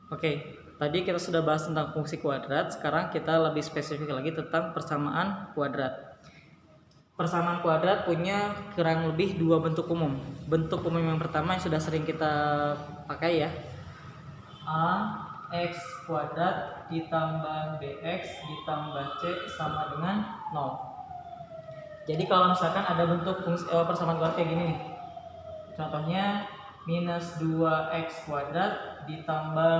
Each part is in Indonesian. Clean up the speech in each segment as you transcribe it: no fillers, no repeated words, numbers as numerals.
Oke, tadi kita sudah bahas tentang fungsi kuadrat, sekarang kita lebih spesifik lagi tentang persamaan kuadrat. Persamaan kuadrat punya kurang lebih dua bentuk umum. Bentuk umum yang pertama yang sudah sering kita pakai ya, ax kuadrat ditambah bx ditambah c sama dengan 0. Jadi kalau misalkan ada bentuk persamaan kuadrat kayak gini nih, contohnya minus 2x kuadrat ditambah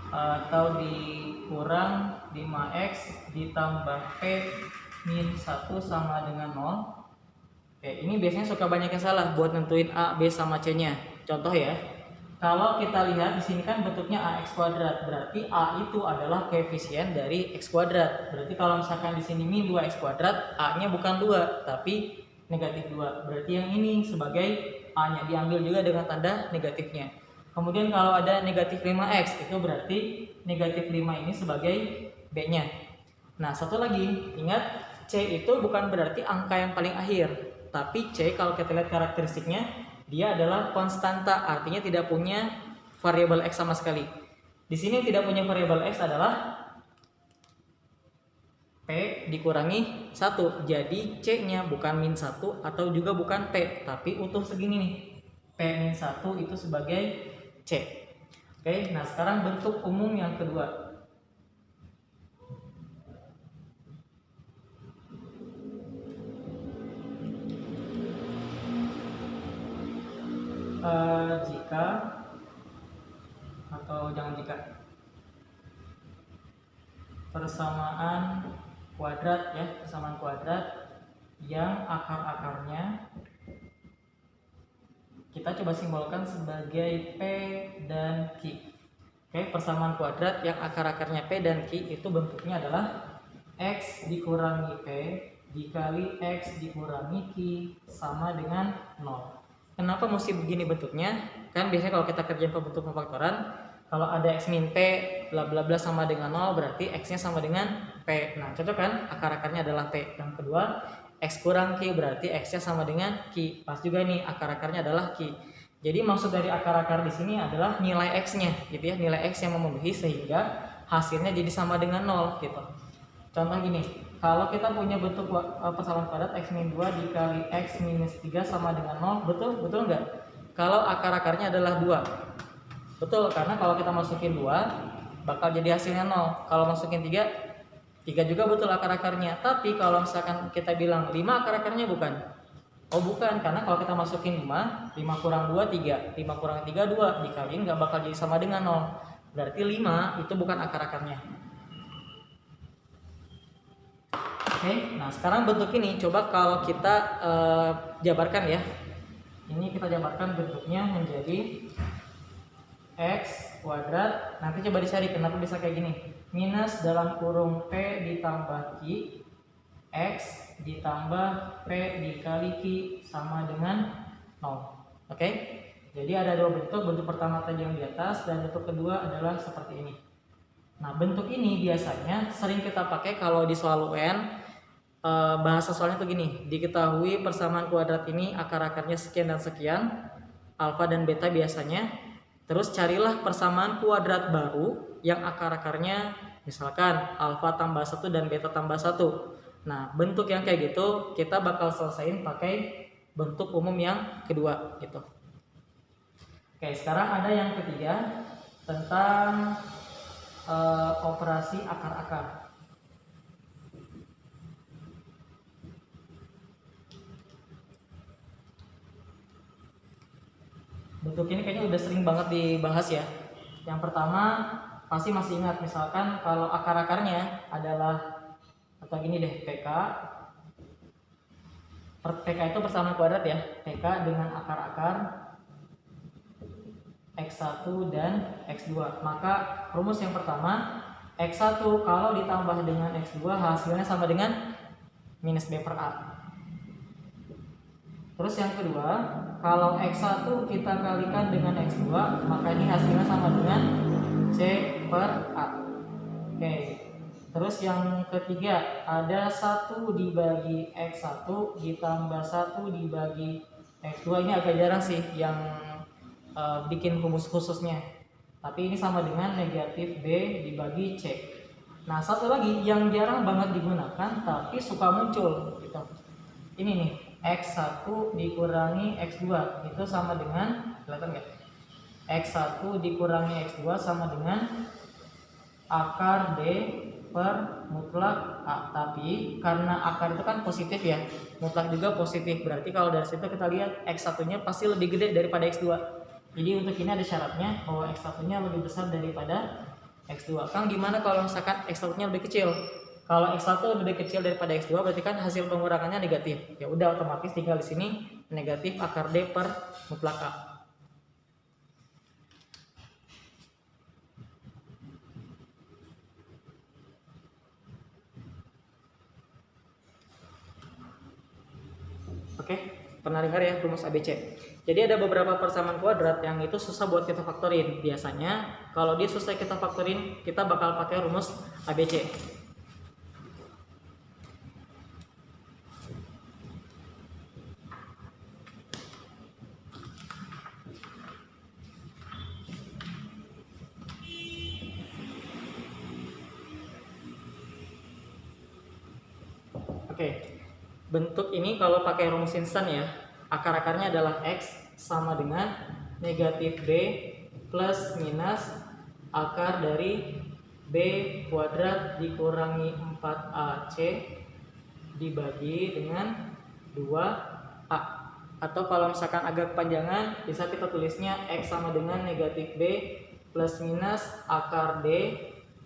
atau dikurang 5x ditambah p min 1 sama dengan 0. Oke, ini biasanya suka banyak yang salah buat nentuin a, b sama c nya. Contoh ya, kalau kita lihat di sini kan bentuknya ax kuadrat, berarti a itu adalah koefisien dari x kuadrat. Berarti kalau misalkan di sini min 2x kuadrat, a nya bukan 2 tapi negatif 2. Berarti yang ini sebagai a nya diambil juga dengan tanda negatifnya. Kemudian kalau ada negatif 5x, itu berarti negatif 5 ini sebagai b-nya. Nah, satu lagi, ingat c itu bukan berarti angka yang paling akhir. Tapi c kalau kita lihat karakteristiknya, dia adalah konstanta, artinya tidak punya variabel x sama sekali. Di sini tidak punya variabel x adalah p dikurangi 1. Jadi c-nya bukan min 1 atau juga bukan p, tapi utuh segini nih. P min 1 itu sebagai C. Oke, nah sekarang bentuk umum yang kedua. Jika atau jangan jika persamaan kuadrat ya, persamaan kuadrat yang akar-akarnya kita coba simbolkan sebagai P dan Q. Oke, persamaan kuadrat yang akar-akarnya P dan Q itu bentuknya adalah X dikurangi P dikali X dikurangi Q sama dengan 0. Kenapa mesti begini bentuknya? Kan biasanya kalau kita kerjain pembentuk pemfaktoran, kalau ada X min P bla bla bla sama dengan 0, berarti X nya sama dengan P. Nah, cocok kan? Akar-akarnya adalah P. Yang kedua, X kurang Q berarti X nya sama dengan Q. Pas juga nih, akar-akarnya adalah Q. Jadi maksud dari akar-akar di sini adalah nilai X nya gitu ya, nilai X yang memenuhi sehingga hasilnya jadi sama dengan 0 gitu. Contoh gini, kalau kita punya bentuk persamaan kuadrat X min 2 dikali X minus 3 sama dengan 0, betul nggak? Kalau akar-akarnya adalah 2. Betul, karena kalau kita masukin 2 bakal jadi hasilnya 0. Kalau masukin 3 juga betul akar-akarnya. Tapi kalau misalkan kita bilang 5 akar-akarnya bukan. Oh bukan, karena kalau kita masukin 5 kurang 2 3, 5 kurang 3 2, dikaliin nggak bakal jadi sama dengan 0. Berarti 5 itu bukan akar-akarnya. Oke, nah sekarang bentuk ini coba kalau kita jabarkan ya. Ini kita jabarkan bentuknya menjadi X kuadrat. Nanti coba dicari kenapa bisa kayak gini. Minus dalam kurung P ditambah Q X ditambah P dikali Q sama dengan 0. Oke, jadi ada dua bentuk. Bentuk pertama tadi yang di atas dan bentuk kedua adalah seperti ini. Nah, bentuk ini biasanya sering kita pakai kalau di soal UN. Bahasa soalnya tuh gini, diketahui persamaan kuadrat ini akar-akarnya sekian dan sekian, alfa dan beta biasanya. Terus carilah persamaan kuadrat baru yang akar-akarnya misalkan alfa tambah 1 dan beta tambah 1. Nah, bentuk yang kayak gitu kita bakal selesaiin pakai bentuk umum yang kedua gitu. Oke, sekarang ada yang ketiga tentang operasi akar-akar. Bentuk ini kayaknya udah sering banget dibahas ya. Yang pertama pasti masih ingat, misalkan kalau akar-akarnya adalah atau gini deh, PK itu persamaan kuadrat ya, PK dengan akar-akar X1 dan X2. Maka rumus yang pertama, X1 kalau ditambah dengan X2 hasilnya sama dengan minus B per A. Terus yang kedua, kalau X1 kita kalikan dengan X2, maka ini hasilnya sama dengan C per A. Oke. Terus yang ketiga, ada 1 dibagi X1 ditambah 1 dibagi X2. Ini agak jarang sih yang bikin rumus khususnya. Tapi ini sama dengan negatif B dibagi C. Nah, satu lagi yang jarang banget digunakan tapi suka muncul gitu. Ini nih, X1 dikurangi X2 itu sama dengan, kelihatan nggak? X1 dikurangi X2 sama dengan akar D per mutlak A. Tapi karena akar itu kan positif ya, mutlak juga positif. Berarti kalau dari situ kita lihat X1-nya pasti lebih gede daripada X2. Jadi untuk ini ada syaratnya bahwa X1-nya lebih besar daripada X2. Kang, gimana kalau misalkan X1-nya lebih kecil? Kalau X1 lebih kecil daripada X2 berarti kan hasil pengurangannya negatif. Ya udah, otomatis tinggal di sini negatif akar D per mutlak A. Oke, pernah dengar ya rumus ABC. Jadi ada beberapa persamaan kuadrat yang itu susah buat kita faktorin. Biasanya kalau dia susah kita faktorin, kita bakal pakai rumus ABC. Oke, bentuk ini kalau pakai rumus instan ya, akar-akarnya adalah X sama dengan negatif B plus minus akar dari B kuadrat dikurangi 4AC dibagi dengan 2A. Atau kalau misalkan agak kepanjangan, bisa kita tulisnya X sama dengan negatif B plus minus akar D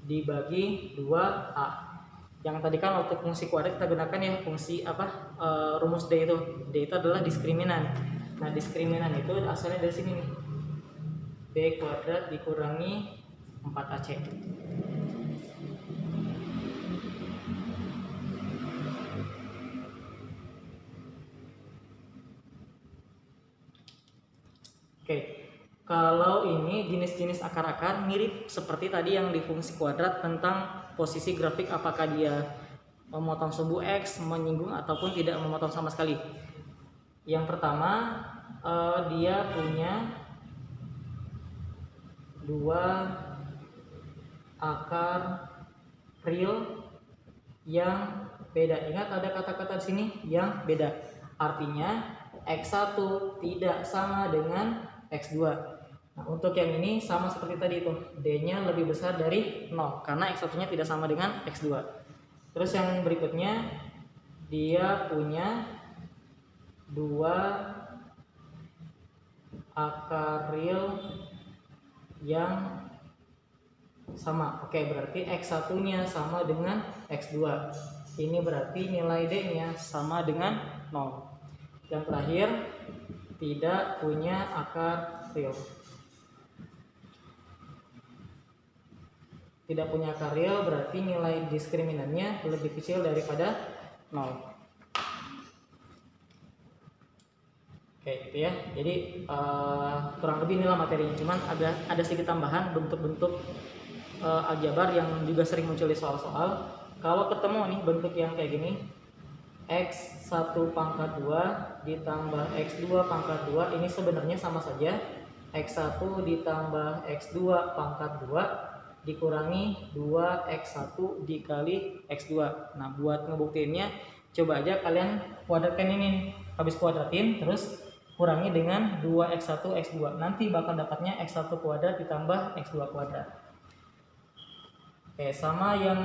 dibagi 2A. Yang tadi kan waktu fungsi kuadrat kita gunakan ya fungsi rumus D itu. D itu adalah diskriminan. Nah, diskriminan itu asalnya dari sini nih. B kuadrat dikurangi 4AC. Oke. Kalau ini jenis-jenis akar-akar mirip seperti tadi yang di fungsi kuadrat tentang posisi grafik, apakah dia memotong sumbu X, menyinggung ataupun tidak memotong sama sekali. Yang pertama, dia punya dua akar real yang beda. Ingat ada kata-kata di sini yang beda. Artinya X1 tidak sama dengan X2. Nah, untuk yang ini sama seperti tadi itu, D-nya lebih besar dari 0 karena X1-nya tidak sama dengan X2. Terus yang berikutnya, dia punya dua akar real yang sama. Oke, berarti X1-nya sama dengan X2. Ini berarti nilai D-nya sama dengan 0. Yang terakhir, tidak punya akar real. Tidak punya akar real berarti nilai diskriminannya lebih kecil daripada 0. Oke, itu ya. Jadi kurang lebih inilah materinya. Cuman ada sedikit tambahan bentuk-bentuk aljabar yang juga sering muncul di soal-soal. Kalau ketemu nih bentuk yang kayak gini, X1 pangkat 2 ditambah X2 pangkat 2, ini sebenarnya sama saja. X1 ditambah X2 pangkat 2 dikurangi 2X1 dikali X2. Nah, buat ngebuktiinnya coba aja kalian kuadratkan ini. Habis kuadratin terus kurangi dengan 2X1 X2. Nanti bakal dapatnya X1 kuadrat ditambah X2 kuadrat. Oke, sama yang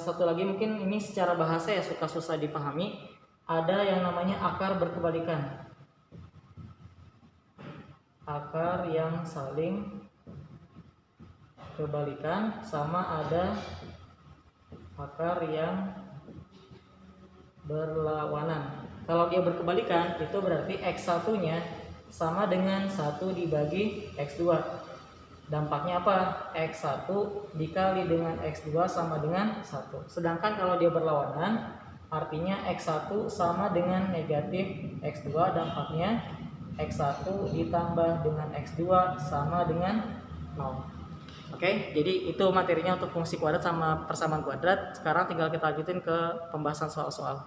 satu lagi mungkin ini secara bahasa ya suka susah dipahami. Ada yang namanya akar berkebalikan. Akar yang saling kebalikan, sama ada akar yang berlawanan. Kalau dia berkebalikan itu berarti X1-nya sama dengan 1 dibagi X2. Dampaknya apa? X1 dikali dengan X2 sama dengan 1. Sedangkan kalau dia berlawanan artinya X1 sama dengan negatif X2. Dampaknya X1 ditambah dengan X2 sama dengan 0. Oke, jadi itu materinya untuk fungsi kuadrat sama persamaan kuadrat. Sekarang tinggal kita lanjutin ke pembahasan soal-soal.